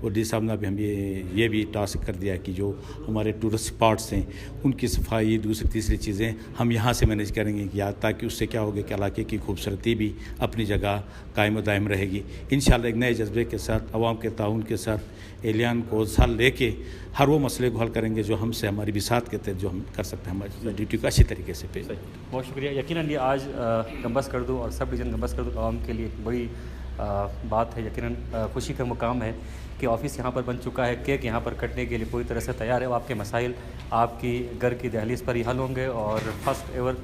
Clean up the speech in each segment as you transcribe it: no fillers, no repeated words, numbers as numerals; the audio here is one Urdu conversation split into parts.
اور ڈی صاحب نے بھی ہم یہ بھی ٹاسک کر دیا کہ جو ہمارے ٹورسٹ اسپاٹس ہیں ان کی صفائی دوسری تیسری چیزیں ہم یہاں سے مینیج کریں گے کہ تاکہ اس سے کیا ہوگا کہ علاقے کی خوبصورتی بھی اپنی جگہ قائم و دائم رہے گی. انشاءاللہ ایک نئے جذبے کے ساتھ عوام کے تعاون کے ساتھ اہلیان کو ساتھ لے کے ہر وہ مسئلے کو حل کریں گے جو ہم سے ہماری بساط کے تحت جو ہم کر سکتے ہیں ہماری ڈیوٹی کو اچھی طریقے سے پیش. بہت شکریہ. یقیناً یہ آج گمبز کردو اور سب ڈویژن گمبز کردو عوام کے لیے ایک بڑی بات ہے. یقیناً خوشی کا مقام ہے کہ آفس یہاں پر بن چکا ہے, کیک یہاں پر کٹنے کے لیے پوری طرح سے تیار ہے. آپ کے مسائل آپ کی گھر کی دہلیز پر ہی حل ہوں گے. اور first ever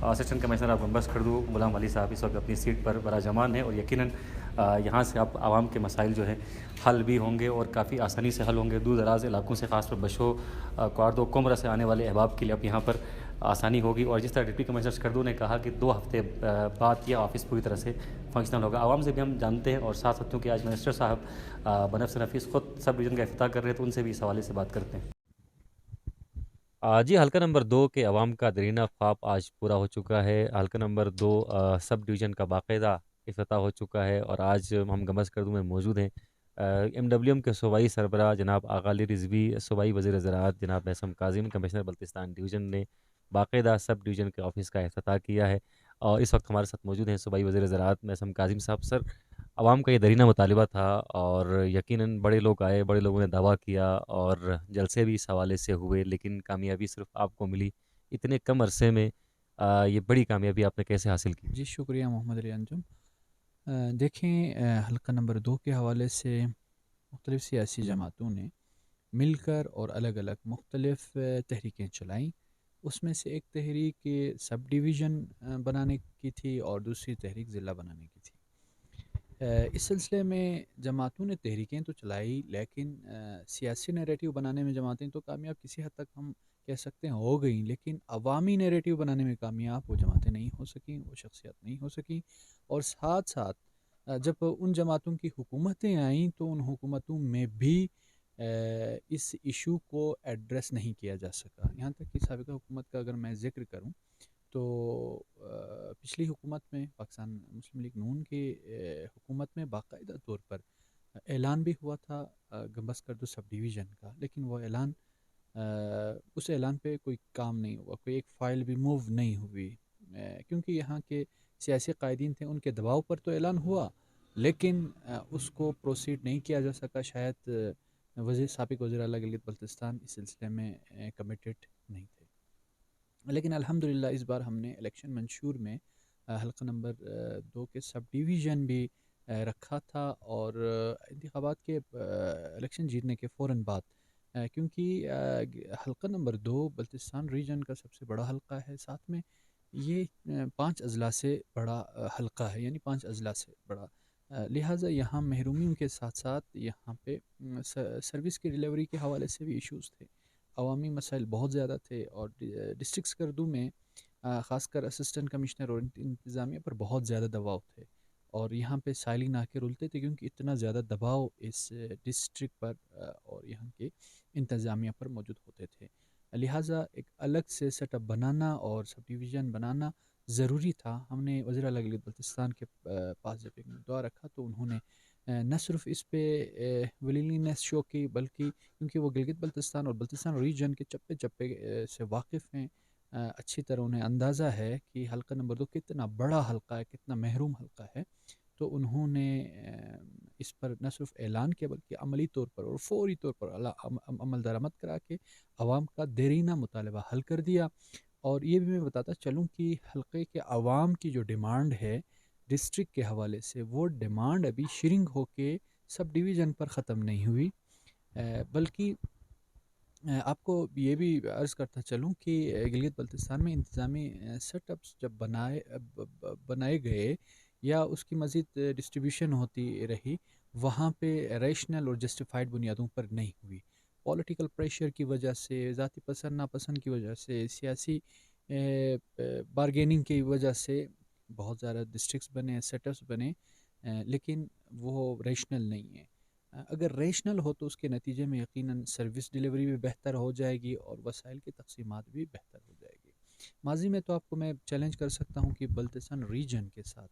assistant commissioner of گمبز کردو غلام علی صاحب اس وقت اپنی سیٹ پر براجمان ہے, اور یقیناً یہاں سے آپ عوام کے مسائل جو ہیں حل بھی ہوں گے اور کافی آسانی سے حل ہوں گے. دور دراز علاقوں سے خاص طور بشو کوارڈو کمرہ سے آنے والے احباب کے لیے اب یہاں پر آسانی ہوگی. اور جس طرح ڈپٹی کمشنر کردو نے کہا کہ 2 ہفتے بعد یہ آفس پوری طرح سے فنکشنل ہوگا. عوام سے بھی ہم جانتے ہیں, اور ساتھ ساتھ کہ آج منسٹر صاحب بنفس نفیس خود سب ڈویژن کا افتتاح کر رہے ہیں, تو ان سے بھی اس حوالے سے بات کرتے ہیں. جی, حلقہ نمبر 2 کے عوام کا دیرینہ خواب آج پورا ہو چکا ہے. حلقہ نمبر 2 سب ڈویژن کا باقاعدہ افتتاح ہو چکا ہے, اور آج ہم گمبز کردو میں موجود ہیں. MWM کے صوبائی سربراہ جناب آغا علی رضوی, صوبائی وزیر زراعت جناب محسن کاظم, کمشنر بلتستان ڈویژن نے باقاعدہ سب ڈویژن کے آفس کا افتتاح کیا ہے. اور اس وقت ہمارے ساتھ موجود ہیں صوبائی وزیر زراعت محسن کاظم صاحب. سر, عوام کا یہ دیرینہ مطالبہ تھا اور یقیناً بڑے لوگ آئے, بڑے لوگوں نے دعویٰ کیا اور جلسے بھی اس حوالے سے ہوئے, لیکن کامیابی صرف آپ کو ملی اتنے کم عرصے میں. یہ بڑی کامیابی آپ نے کیسے حاصل کی؟ جی شکریہ محمد علی انجم. دیکھیں, حلقہ نمبر 2 کے حوالے سے مختلف سیاسی جماعتوں نے مل کر اور الگ الگ مختلف تحریکیں چلائیں. اس میں سے ایک تحریک سب ڈویژن بنانے کی تھی اور دوسری تحریک ضلع بنانے کی تھی. اس سلسلے میں جماعتوں نے تحریکیں تو چلائی, لیکن سیاسی نیریٹیو بنانے میں جماعتیں تو کامیاب کسی حد تک ہم کہہ سکتے ہیں ہو گئیں, لیکن عوامی نیریٹیو بنانے میں کامیاب وہ جماعتیں نہیں ہو سکیں, وہ شخصیات نہیں ہو سکیں. اور ساتھ ساتھ جب ان جماعتوں کی حکومتیں آئیں تو ان حکومتوں میں بھی اس ایشو کو ایڈریس نہیں کیا جا سکا. یہاں تک کہ سابقہ حکومت کا اگر میں ذکر کروں تو پچھلی حکومت میں پاکستان مسلم لیگ نون کی حکومت میں باقاعدہ طور پر اعلان بھی ہوا تھا گمبز کردو سب ڈویژن کا, لیکن وہ اعلان اس اعلان پہ کوئی کام نہیں ہوا, کوئی ایک فائل بھی موو نہیں ہوئی, کیونکہ یہاں کے سیاسی قائدین تھے, ان کے دباؤ پر تو اعلان ہوا لیکن اس کو پروسیڈ نہیں کیا جا سکا. شاید سابق وزیر اعلیٰ گلگت بلتستان اس سلسلے میں کمیٹڈ نہیں تھے. لیکن الحمدللہ اس بار ہم نے الیکشن منشور میں حلقہ نمبر 2 کے سب ڈویژن بھی رکھا تھا, اور انتخابات کے الیکشن جیتنے کے فوراً بعد, کیونکہ حلقہ نمبر 2 بلتستان ریجن کا سب سے بڑا حلقہ ہے, ساتھ میں یہ 5 اضلاع سے بڑا حلقہ ہے, یعنی 5 اضلاع سے بڑا, لہٰذا یہاں محرومیوں کے ساتھ ساتھ یہاں پہ سروس کی ڈیلیوری کے حوالے سے بھی ایشوز تھے, عوامی مسائل بہت زیادہ تھے. اور ڈسٹرکٹس کردو میں خاص کر اسسٹنٹ کمشنر اور انتظامیہ پر بہت زیادہ دباؤ تھے, اور یہاں پہ سائلنگ آ کے رلتے تھے کیونکہ اتنا زیادہ دباؤ اس ڈسٹرکٹ پر اور یہاں کے انتظامیہ پر موجود ہوتے تھے. لہٰذا ایک الگ سے سیٹ اپ بنانا اور سب ڈویژن بنانا ضروری تھا. ہم نے وزیر اعلیٰ گلگت بلتستان کے پاس جب ایک دعا رکھا تو انہوں نے نہ صرف اس پہ ولیلینس شو کی, بلکہ کیونکہ وہ گلگت بلتستان اور بلتستان ریجن کے چپے چپے سے واقف ہیں, اچھی طرح انہیں اندازہ ہے کہ حلقہ نمبر 2 کتنا بڑا حلقہ ہے, کتنا محروم حلقہ ہے. تو انہوں نے اس پر نہ صرف اعلان کیا بلکہ عملی طور پر اور فوری طور پر عمل درآمد کرا کے عوام کا دیرینہ مطالبہ حل کر دیا. اور یہ بھی میں بتاتا چلوں کہ حلقے کے عوام کی جو ڈیمانڈ ہے ڈسٹرکٹ کے حوالے سے, وہ ڈیمانڈ ابھی شرنک ہو کے سب ڈویژن پر ختم نہیں ہوئی, بلکہ آپ کو یہ بھی عرض کرتا چلوں کہ گلگت بلتستان میں انتظامی سیٹ اپس جب بنائے گئے یا اس کی مزید ڈسٹریبیوشن ہوتی رہی, وہاں پہ ریشنل اور جسٹیفائڈ بنیادوں پر نہیں ہوئی. پولیٹیکل پریشر کی وجہ سے, ذاتی پسند ناپسند کی وجہ سے, سیاسی بارگیننگ کی وجہ سے بہت زیادہ ڈسٹرکٹس بنے, سیٹ اپس بنے, لیکن وہ ریشنل نہیں ہے. اگر ریشنل ہو تو اس کے نتیجے میں یقیناً سروس ڈیلیوری بھی بہتر ہو جائے گی اور وسائل کی تقسیمات بھی بہتر ہو جائے گی. ماضی میں تو آپ کو میں چیلنج کر سکتا ہوں کہ بلتستان ریجن کے ساتھ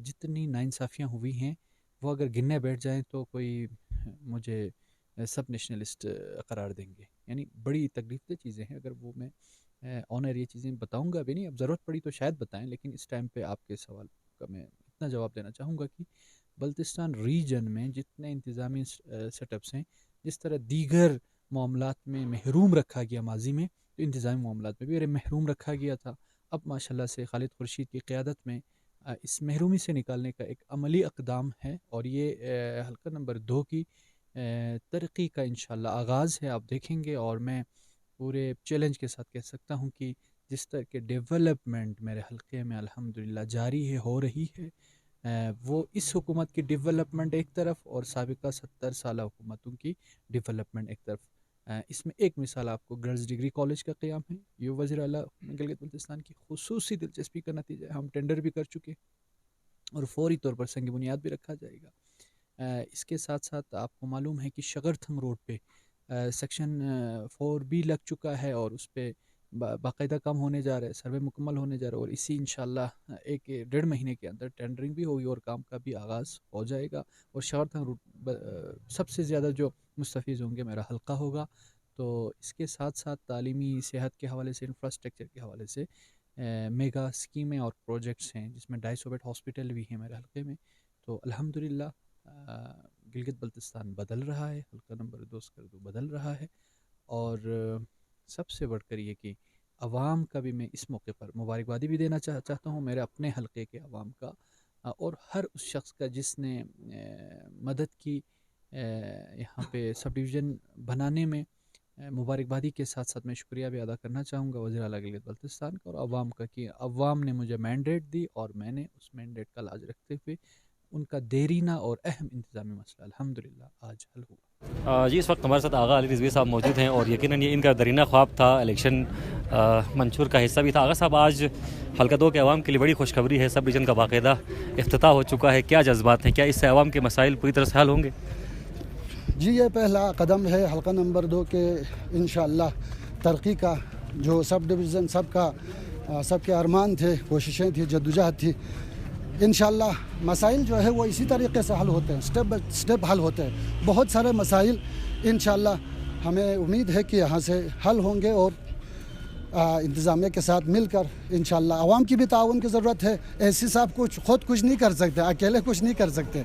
جتنی ناانصافیاں ہوئی ہیں وہ اگر گننے بیٹھ جائیں تو کوئی مجھے سب نیشنلسٹ قرار دیں گے. یعنی بڑی تکلیف دہ چیزیں ہیں. اگر وہ میں آنر یہ چیزیں بتاؤں گا بھی نہیں, اب ضرورت پڑی تو شاید بتائیں, لیکن اس ٹائم پہ آپ کے سوال کا میں اتنا جواب دینا چاہوں گا کہ بلتستان ریجن میں جتنے انتظامی سیٹ اپس ہیں, جس طرح دیگر معاملات میں محروم رکھا گیا ماضی میں, تو انتظامی معاملات میں بھی محروم رکھا گیا تھا. اب ماشاءاللہ سے خالد خورشید کی قیادت میں اس محرومی سے نکالنے کا ایک عملی اقدام ہے, اور یہ حلقہ نمبر 2 کی ترقی کا انشاءاللہ آغاز ہے. آپ دیکھیں گے, اور میں پورے چیلنج کے ساتھ کہہ سکتا ہوں کہ جس طرح کے ڈیولپمنٹ میرے حلقے میں الحمدللہ جاری ہے, ہو رہی ہے, وہ اس حکومت کی ڈیولپمنٹ ایک طرف اور سابقہ 70 سالہ حکومتوں کی ڈیولپمنٹ ایک طرف. اس میں ایک مثال آپ کو گرلز ڈگری کالج کا قیام ہے. یہ وزیر اعلیٰ گلگت بلتستان کی خصوصی دلچسپی کا نتیجہ ہے. ہم ٹینڈر بھی کر چکے اور فوری طور پر سنگ بنیاد بھی رکھا جائے گا. اس کے ساتھ ساتھ آپ کو معلوم ہے کہ شگرتھنگ روڈ پہ سیکشن 4 بھی لگ چکا ہے, اور اس پہ باقاعدہ کام ہونے جا رہا ہے, سروے مکمل ہونے جا رہا ہے, اور اسی انشاءاللہ 1-1.5 مہینے کے اندر ٹینڈرنگ بھی ہوگی اور کام کا بھی آغاز ہو جائے گا. اور شگرتھنگ روڈ سب سے زیادہ جو مستفیض ہوں گے میرا حلقہ ہوگا. تو اس کے ساتھ ساتھ تعلیمی, صحت کے حوالے سے, انفراسٹرکچر کے حوالے سے میگا اسکیمیں اور پروجیکٹس ہیں, جس میں 250 بیڈ ہاسپٹل بھی ہیں میرے حلقے میں. تو الحمدللہ گلگت بلتستان بدل رہا ہے, حلقہ نمبر 2 سکردو بدل رہا ہے. اور سب سے بڑھ کر یہ کہ عوام کا بھی میں اس موقع پر مبارکبادی بھی دینا چاہتا ہوں, میرے اپنے حلقے کے عوام کا, اور ہر اس شخص کا جس نے مدد کی یہاں پہ سب ڈویژن بنانے میں. مبارکبادی کے ساتھ ساتھ میں شکریہ بھی ادا کرنا چاہوں گا وزیر اعلیٰ گلگت بلتستان کا اور عوام کا, کہ عوام نے مجھے مینڈیٹ دی اور میں نے اس مینڈیٹ کا لاج رکھتے ہوئے ان کا دیرینہ اور اہم انتظامی مسئلہ الحمدللہ آج حل ہوا. جی, اس وقت ہمارے ساتھ آغا علی رضوی صاحب موجود ہیں, اور یقیناً یہ ان کا دیرینہ خواب تھا, الیکشن منشور کا حصہ بھی تھا. آغا صاحب, آج حلقہ 2 کے عوام کے لیے بڑی خوشخبری ہے, سب ڈویژن کا باقاعدہ افتتاح ہو چکا ہے. کیا جذبات ہیں, کیا اس سے عوام کے مسائل پوری طرح سے حل ہوں گے؟ جی, یہ پہلا قدم ہے حلقہ نمبر 2 کے انشاءاللہ ترقی کا, جو سب ڈویژن سب کے ارمان تھے, کوششیں تھیں, جدوجہد تھی. انشاءاللہ مسائل جو ہے وہ اسی طریقے سے حل ہوتے ہیں, سٹیپ بائی سٹیپ حل ہوتے ہیں. بہت سارے مسائل انشاءاللہ ہمیں امید ہے کہ یہاں سے حل ہوں گے, اور انتظامیہ کے ساتھ مل کر انشاءاللہ عوام کی بھی تعاون کی ضرورت ہے. ایسی صاحب خود کچھ نہیں کر سکتے, اکیلے کچھ نہیں کر سکتے.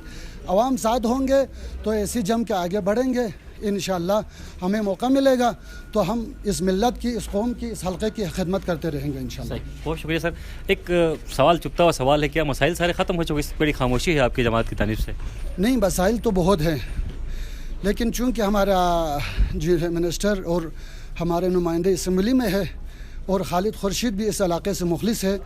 عوام ساتھ ہوں گے تو ایسی جم کے آگے بڑھیں گے. انشاءاللہ ہمیں موقع ملے گا تو ہم اس ملت کی, اس قوم کی, اس حلقے کی خدمت کرتے رہیں گے انشاءاللہ. بہت شکریہ سر. ایک سوال چپتا ہوا سوال ہے, کیا مسائل سارے ختم ہو چکے؟ اس بڑی خاموشی ہے آپ کی جماعت کی جانب سے. نہیں, مسائل تو بہت ہیں, لیکن چونکہ ہمارا منسٹر اور ہمارے نمائندے اسمبلی میں ہے اور خالد خورشید بھی اس علاقے سے مخلص ہے,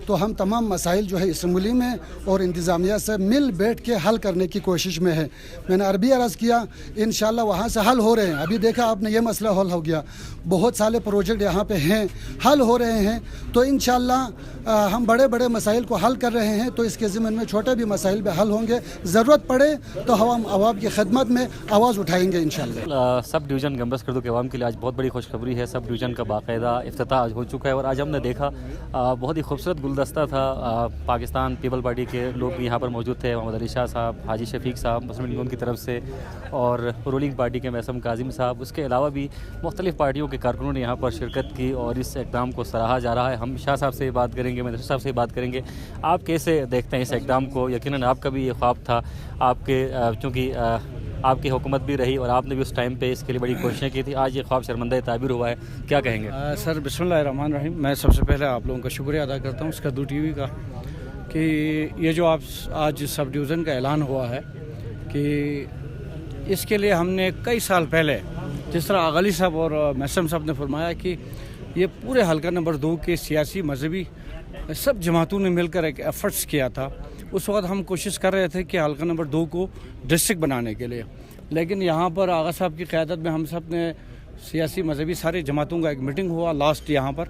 تو ہم تمام مسائل جو ہے اسمبلی میں اور انتظامیہ سے مل بیٹھ کے حل کرنے کی کوشش میں ہے. میں نے عربی عرض کیا, انشاءاللہ وہاں سے حل ہو رہے ہیں. ابھی دیکھا آپ نے, یہ مسئلہ حل ہو گیا. بہت سارے پروجیکٹ یہاں پہ ہیں, حل ہو رہے ہیں. تو انشاءاللہ ہم بڑے بڑے مسائل کو حل کر رہے ہیں, تو اس کے ضمن میں چھوٹے بھی مسائل بھی حل ہوں گے. ضرورت پڑے تو ہم عوام کی خدمت میں آواز اٹھائیں گے انشاءاللہ. سب ڈویژن گمبز سکردو کے عوام کے لیے آج بہت بڑی خوشخبری ہے. سب ڈویژن کا باقاعدہ افتتاح ہو چکا ہے, اور آج ہم نے دیکھا بہت ہی خوبصورت گلدستہ تھا. پاکستان پیپل پارٹی کے لوگ بھی یہاں پر موجود تھے, محمد علی شاہ صاحب, حاجی شفیق صاحب مسلم لیگ کی طرف سے, اور رولنگ پارٹی کے میثم کاظم صاحب. اس کے علاوہ بھی مختلف پارٹیوں کے کارکنوں نے یہاں پر شرکت کی, اور اس اقدام کو سراہا جا رہا ہے. ہم شاہ صاحب سے بات کریں گے, منسٹر صاحب سے بات کریں گے. آپ کیسے دیکھتے ہیں اس اقدام کو؟ یقیناً آپ کا بھی یہ خواب تھا, آپ کے چونکہ آپ کی حکومت بھی رہی اور آپ نے بھی اس ٹائم پہ اس کے لیے بڑی کوششیں کی تھی. آج یہ خواب شرمندہ تعبیر ہوا ہے, کیا کہیں گے؟ سر بسم اللہ الرحمن الرحیم. میں سب سے پہلے آپ لوگوں کا شکریہ ادا کرتا ہوں سکردو ٹی وی کا, کہ یہ جو آپ آج سب ڈویژن کا اعلان ہوا ہے, کہ اس کے لیے ہم نے کئی سال پہلے, جس طرح آغا علی صاحب اور میثم صاحب نے فرمایا کہ یہ پورے حلقہ نمبر 2 کے سیاسی, مذہبی سب جماعتوں نے مل کر ایک ایفرٹس کیا تھا. اس وقت ہم کوشش کر رہے تھے کہ حلقہ نمبر 2 کو ڈسٹرکٹ بنانے کے لیے, لیکن یہاں پر آغا صاحب کی قیادت میں ہم سب نے سیاسی, مذہبی سارے جماعتوں کا ایک میٹنگ ہوا لاسٹ یہاں پر.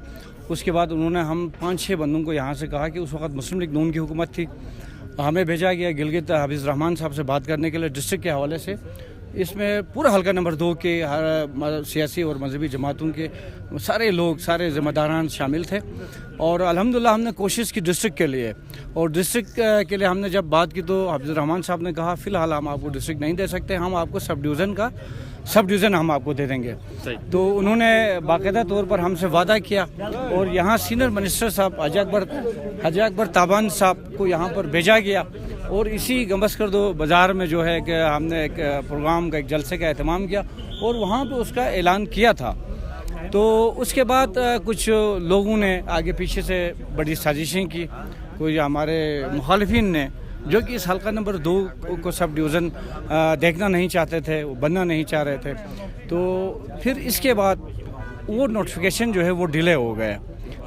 اس کے بعد انہوں نے ہم 5-6 بندوں کو یہاں سے کہا کہ اس وقت مسلم لیگ نون کی حکومت تھی, ہمیں بھیجا گیا گلگت حفیظ رحمان صاحب سے بات کرنے کے لیے ڈسٹرکٹ کے حوالے سے. اس میں پورا حلقہ نمبر 2 کے ہر سیاسی اور مذہبی جماعتوں کے سارے لوگ، سارے ذمہ داران شامل تھے، اور الحمدللہ ہم نے کوشش کی ڈسٹرکٹ کے لیے، اور ڈسٹرکٹ کے لیے ہم نے جب بات کی تو حافظ الرحمان صاحب نے کہا فی الحال ہم آپ کو ڈسٹرکٹ نہیں دے سکتے، ہم آپ کو سب ڈویژن ہم آپ کو دے دیں گے۔ تو انہوں نے باقاعدہ طور پر ہم سے وعدہ کیا، اور یہاں سینئر منسٹر صاحب حاجی اکبر تابان صاحب کو یہاں پر بھیجا گیا، اور اسی گمبسکردو بازار میں جو ہے کہ ہم نے ایک پروگرام کا، ایک جلسے کا اہتمام کیا، اور وہاں پہ اس کا اعلان کیا تھا۔ تو اس کے بعد کچھ لوگوں نے آگے پیچھے سے بڑی سازشیں کی، کوئی ہمارے مخالفین نے جو کہ اس حلقہ نمبر 2 کو سب ڈویژن دیکھنا نہیں چاہتے تھے، وہ بننا نہیں چاہ رہے تھے، تو پھر اس کے بعد وہ نوٹیفیکیشن جو ہے وہ ڈیلے ہو گیا،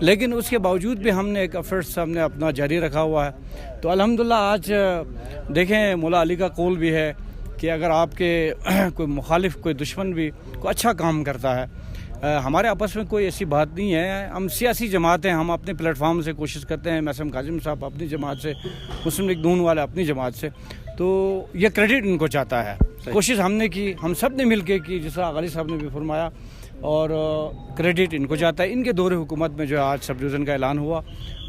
لیکن اس کے باوجود بھی ہم نے ایک ایفرٹس ہم نے اپنا جاری رکھا ہوا ہے۔ تو الحمدللہ آج دیکھیں مولا علی کا قول بھی ہے کہ اگر آپ کے کوئی مخالف، کوئی دشمن بھی کوئی اچھا کام کرتا ہے، ہمارے آپس میں کوئی ایسی بات نہیں ہے، ہم سیاسی جماعت ہیں، ہم اپنے پلیٹ فارم سے کوشش کرتے ہیں، محسن کاظم صاحب اپنی جماعت سے، مسلم لیگ نون والے اپنی جماعت سے، تو یہ کریڈٹ ان کو چاہتا ہے۔ کوشش ہم نے کی، ہم سب نے مل کے کی، جس طرح غالب صاحب نے بھی فرمایا، اور کریڈٹ ان کو جاتا ہے۔ ان کے دور حکومت میں جو آج سب ڈویژن کا اعلان ہوا،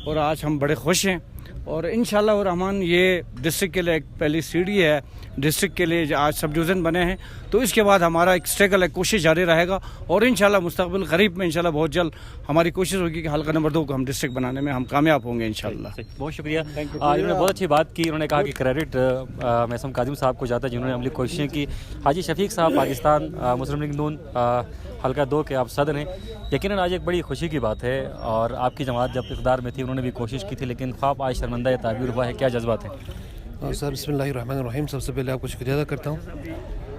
اور آج ہم بڑے خوش ہیں، اور انشاءاللہ الرحمن یہ ڈسٹرکٹ کے لیے ایک پہلی سیڑھی ہے، ڈسٹرکٹ کے لیے آج سب ڈویژن بنے ہیں، تو اس کے بعد ہمارا ایک اسٹرگل ہے، کوشش جاری رہے گا، اور انشاءاللہ مستقبل قریب میں انشاءاللہ بہت جلد ہماری کوشش ہوگی کہ حلقہ نمبر 2 کو ہم ڈسٹرکٹ بنانے میں ہم کامیاب ہوں گے انشاءاللہ۔ بہت شکریہ، انہوں نے بہت اچھی بات کی، انہوں نے کہا کہ کریڈٹ محسن کاظم صاحب کو جاتا ہے جنہوں نے عملی کوششیں کی۔ حاجی شفیق صاحب پاکستان مسلم لیگ نون حلقہ 2 کے آپ صدر ہیں، یقیناً آج ایک بڑی خوشی کی بات ہے، اور آپ کی جماعت جب اقتدار میں تھی انہوں نے بھی کوشش کی تھی، لیکن خواب آج شرمندہ تعبیر ہوا ہے، کیا جذبات ہیں؟ سر بسم اللہ الرحمن الرحیم، سب سے پہلے آپ کو شکریہ ادا کرتا ہوں۔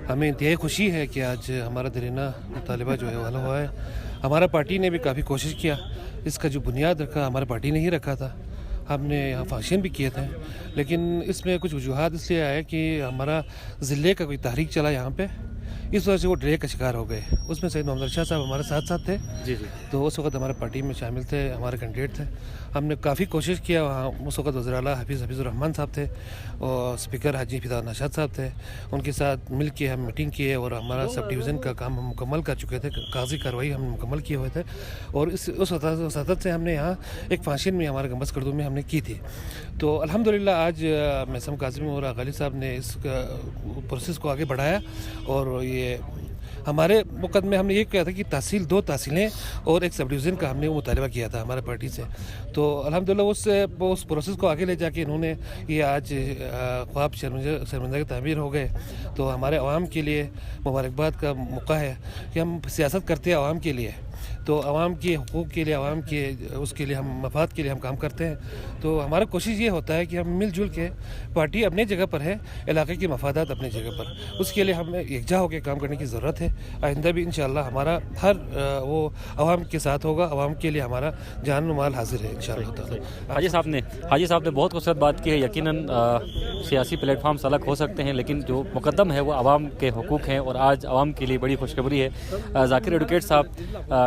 ہمیں انتہائی خوشی ہے کہ آج ہمارا دیرینہ مطالبہ جو ہے وہ حل ہوا ہے۔ ہمارا پارٹی نے بھی کافی کوشش کیا، اس کا جو بنیاد رکھا ہمارا پارٹی نے ہی رکھا تھا، ہم نے یہاں فنکشن بھی کیے تھے، لیکن اس میں کچھ وجوہات اس لیے آئے کہ ہمارا ضلع کا کوئی تحریک چلا یہاں پہ، اس وجہ سے وہ ڈرے کا شکار ہو گئے۔ اس میں سید محمد شاہ صاحب ہمارے ساتھ تھے، تو اس وقت ہمارے پارٹی میں شامل تھے، ہمارے کینڈیڈیٹ تھے، ہم نے کافی کوشش کیا۔ وہاں اس وقت وزیر اعلیٰ حفیظ الرحمان صاحب تھے، اور اسپیکر حاجی فدا نشاط صاحب تھے، ان کے ساتھ مل کے ہم میٹنگ کیے، اور ہمارا سب ڈویژن کا کام ہم مکمل کر چکے تھے، کاغذی کارروائی ہم مکمل کیے ہوئے تھے، اور اس وسعت سے ہم نے یہاں ایک فنکشن میں ہمارے گمبسکردو میں ہم نے کی تھی۔ تو الحمدللہ آج محسن کاظم اور غالب صاحب نے اس پروسیس کو آگے بڑھایا، اور یہ ہمارے وقت میں ہم نے یہ کہا تھا کہ تحصیل 2 تحصیلیں اور ایک سب ڈویژن کا ہم نے وہ مطالبہ کیا تھا ہمارے پارٹی سے، تو الحمدللہ اس پروسیس کو آگے لے جا کے انہوں نے یہ آج خواب شرمندہ کی تعمیر ہو گئے۔ تو ہمارے عوام کے لیے مبارکباد کا موقع ہے کہ ہم سیاست کرتے ہیں عوام کے لیے، تو عوام کے حقوق کے لیے، عوام کے اس کے لیے ہم مفاد کے لیے ہم کام کرتے ہیں۔ تو ہمارا کوشش یہ ہوتا ہے کہ ہم مل جل کے، پارٹی اپنی جگہ پر ہے، علاقے کے مفادات اپنی جگہ پر، اس کے لیے ہمیں یکجا ہو کے کام کرنے کی ضرورت ہے۔ آئندہ بھی انشاءاللہ ہمارا ہر وہ عوام کے ساتھ ہوگا، عوام کے لیے ہمارا جان و مال حاضر ہے انشاءاللہ تعالی۔ حاجی صاحب نے بہت خوبصورت بات کی ہے، یقیناً سیاسی پلیٹ فارمس الگ ہو سکتے ہیں، لیکن جو مقدم ہے وہ عوام کے حقوق ہیں، اور آج عوام کے لیے بڑی خوشخبری ہے۔ ذاکر ایڈوکیٹ صاحب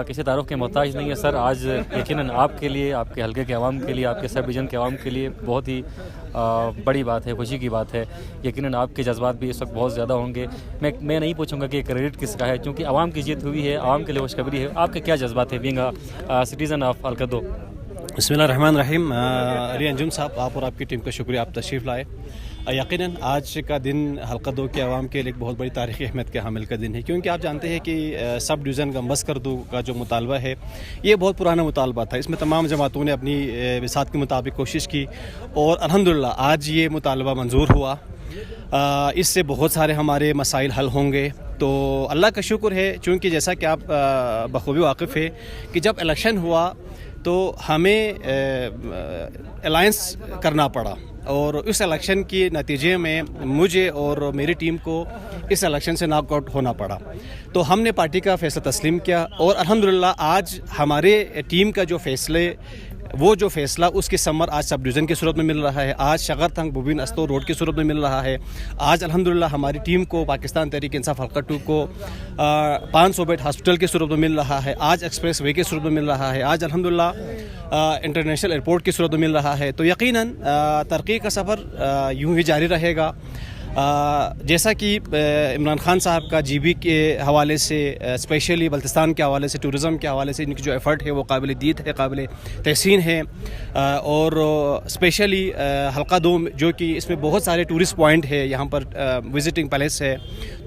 کسی تعارف کے محتاج نہیں ہے سر، آج یقیناً آپ کے لیے، آپ کے حلقے کے عوام کے لیے، آپ کے سب ڈویژن کے عوام کے لیے بہت ہی بڑی بات ہے، خوشی کی بات ہے۔ یقیناً آپ کے جذبات بھی اس وقت بہت زیادہ ہوں گے۔ میں نہیں پوچھوں گا کہ کریڈٹ کس کا ہے، چونکہ عوام کی جیت ہوئی ہے، عوام کے لیے خوشخبری ہے۔ آپ کے کیا جذبات ہیں بینگ سٹیزن آف حلقہ 2؟ بسم اللہ الرحمن الرحیم۔ علی انجم صاحب، آپ اور آپ کی ٹیم کا شکریہ، آپ تشریف لائے۔ یقیناً آج کا دن حلقہ 2 کے عوام کے لیے ایک بہت بڑی تاریخی اہمیت کے حامل کا دن ہے، کیونکہ آپ جانتے ہیں کہ سب ڈویژن گمبسکردو کا جو مطالبہ ہے یہ بہت پرانا مطالبہ تھا، اس میں تمام جماعتوں نے اپنی وسعت کے مطابق کوشش کی، اور الحمدللہ آج یہ مطالبہ منظور ہوا۔ اس سے بہت سارے ہمارے مسائل حل ہوں گے، تو اللہ کا شکر ہے، چونکہ جیسا کہ آپ بخوبی واقف ہے کہ جب الیکشن ہوا تو ہمیں الائنس کرنا پڑا، اور اس الیکشن کے نتیجے میں مجھے اور میری ٹیم کو اس الیکشن سے ناک آؤٹ ہونا پڑا، تو ہم نے پارٹی کا فیصلہ تسلیم کیا، اور الحمدللہ آج ہمارے ٹیم کا جو فیصلہ اس کی ثمر آج سب ڈویژن کی صورت میں مل رہا ہے، آج شغر تھنگ بوبین استو روڈ کی صورت میں مل رہا ہے، آج الحمدللہ ہماری ٹیم کو پاکستان تحریک انصاف حلقہ 2 کو 500 بیڈ ہاسپٹل کی صورت میں مل رہا ہے، آج ایکسپریس وے کی صورت میں مل رہا ہے، آج الحمدللہ انٹرنیشنل ایئرپورٹ کی صورت میں مل رہا ہے۔ تو یقیناً ترقی کا سفر یوں ہی جاری رہے گا۔ جیسا کہ عمران خان صاحب کا جی بی کے حوالے سے اسپیشلی بلتستان کے حوالے سے ٹورزم کے حوالے سے ان کی جو ایفرٹ ہے وہ قابل دید ہے, قابل تحسین ہے, اور اسپیشلی حلقہ 2 جو کہ اس میں بہت سارے ٹورسٹ پوائنٹ ہے, یہاں پر وزٹنگ پیلیس ہے,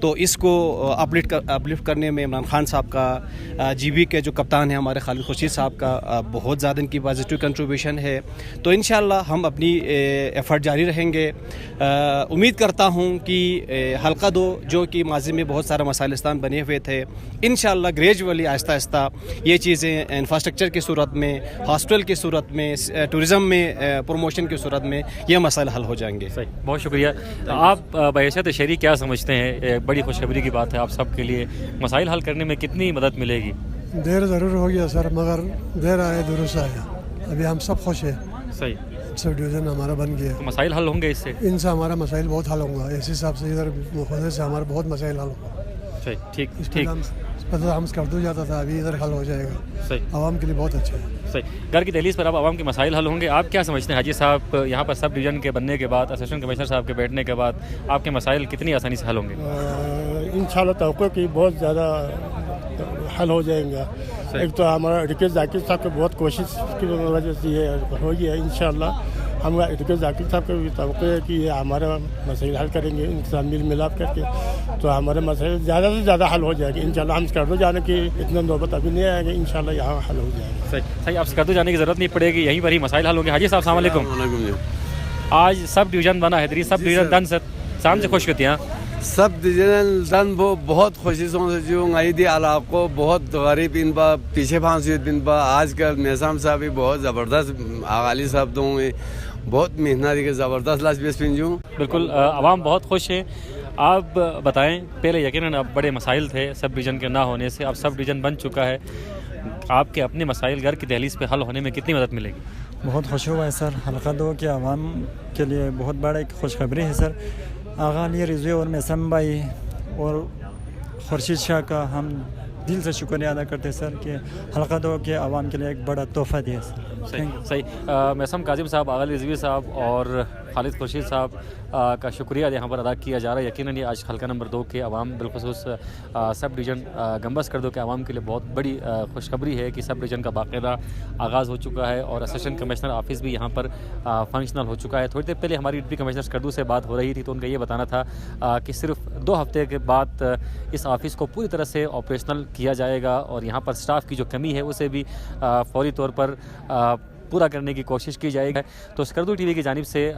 تو اس کو اپلفٹ کرنے میں عمران خان صاحب کا جی بی کے جو کپتان ہیں ہمارے خالد خورشید صاحب کا بہت زیادہ ان کی پازیٹیو کنٹریبیوشن ہے. تو انشاءاللہ ہم اپنی ایفرٹ جاری رہیں گے. امید کرتا ہوں کہ حلقہ 2 جو کہ ماضی میں بہت سارا مسائلستان بنے ہوئے تھے, انشاءاللہ گریجولی آہستہ آہستہ یہ چیزیں انفراسٹرکچر کی صورت میں, ہاسپٹل کی صورت میں, ٹورزم میں پروموشن کی صورت میں یہ مسائل حل ہو جائیں گے. بہت شکریہ. آپ بحیثیت شہری کیا سمجھتے ہیں؟ بڑی خوشخبری کی بات ہے آپ سب کے لیے, مسائل حل کرنے میں کتنی مدد ملے گی؟ دیر ضرور ہو گیا سر, مگر دیر آئے درست آیا. ابھی ہم سب خوش ہیں. صحیح. سب ڈویژن ہمارا بن گیا. تو مسائل حل ہوں گے اس سے؟ ان سے ہمارا مسائل بہت حل ہوں گا. اس حساب سے ادھر ہونے سے ہمارا بہت مسائل حل ہوگا. صحیح. ٹھیک ٹھیک. پتہ ہم کردو جاتا تھا, ابھی ادھر حل ہو جائے گا. صحیح. عوام کے لیے بہت اچھا ہے. صحیح. گھر کی دہلیز پر اب عوام کے مسائل حل ہوں گے. آپ کیا سمجھتے ہیں حاجی صاحب, یہاں پر سب ڈویژن کے بننے کے بعد, اسسٹنٹ کمشنر صاحب کے بیٹھنے کے بعد آپ کے مسائل کتنی آسانی سے حل ہوں گے؟ انشاءاللہ توقع کی بہت زیادہ حل ہو جائیں گا. ایک تو ہمارا ایڈوکیٹ ذاکر صاحب کی بہت کوشش کی وجہ سے یہ ہو گیا ہے. انشاءاللہ ہم ایڈوکیٹ ذاکر صاحب کا بھی توقع ہے کہ یہ ہمارا مسائل حل کریں گے ان کے ساتھ میل ملاپ کر کے, تو ہمارے مسائل زیادہ سے زیادہ حل ہو جائے گا. انشاءاللہ ہم سکردو جانے کی اتنا نوبت ابھی نہیں آئے گا, انشاءاللہ یہاں حل ہو جائے گا. صحیح. آپ سکردو جانے کی ضرورت نہیں پڑے گی, یہیں پر ہی مسائل حل ہوں گے. حاجی صاحب السلام علیکم. آج سب ڈویژن بنا ہے, سب ڈویژن دن سے شام سے خوش ہوتی ہیں. سب ڈویژن دن بہت خوشی سے جو عیدی علاقوں بہت غریب ان با پیچھے پھانسی دن با. آج کل نظام صاحب بھی بہت زبردست آغالی صاحب دوں بہت محنت کے زبردست لاش بیس پنجوں. بالکل عوام بہت خوش ہیں. آپ بتائیں, پہلے یقیناً اب بڑے مسائل تھے سب ڈویژن کے نہ ہونے سے, اب سب ڈویژن بن چکا ہے. آپ کے اپنے مسائل گھر کی دہلیز پہ حل ہونے میں کتنی مدد ملے گی؟ بہت خوش ہوا ہے سر. حلقہ 2 کے عوام کے لیے بہت بڑا ایک خوشخبری ہے سر. آغا علی رضوی اور میثم بھائی اور خورشید شاہ کا ہم دل سے شکریہ ادا کرتے ہیں سر کہ حلقہ 2 کے عوام کے لیے ایک بڑا تحفہ دیا سر. صحیح. میثم کاظم صاحب, آغا علی رضوی صاحب اور خالد خورشید صاحب کا شکریہ یہاں پر ادا کیا جا رہا ہے. یقیناً یہ آج حلقہ نمبر 2 کے عوام, بالخصوص سب ڈویژن گمبا سکردو کے عوام کے لیے بہت بڑی خوشخبری ہے کہ سب ڈویژن کا باقاعدہ آغاز ہو چکا ہے اور اسسٹنٹ کمشنر آفس بھی یہاں پر فنکشنل ہو چکا ہے. تھوڑی دیر پہلے ہماری ڈپٹی کمشنر سکردو سے بات ہو رہی تھی تو ان کا یہ بتانا تھا کہ صرف 2 ہفتے کے بعد اس آفس کو پوری طرح سے آپریشنل کیا جائے گا اور یہاں پر سٹاف کی جو کمی ہے اسے بھی فوری طور پر پورا کرنے کی کوشش کی جائے گی. تو سکردو ٹی وی کی جانب سے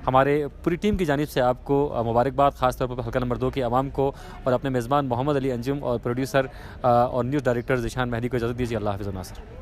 ہمارے پوری ٹیم کی جانب سے آپ کو مبارکباد, خاص طور پر حلقہ نمبر 2 کے عوام کو, اور اپنے میزبان محمد علی انجم اور پروڈیوسر اور نیوز ڈائریکٹر ذیشان مہدی کو اجازت دیجیے. اللہ حافظ. ناصر.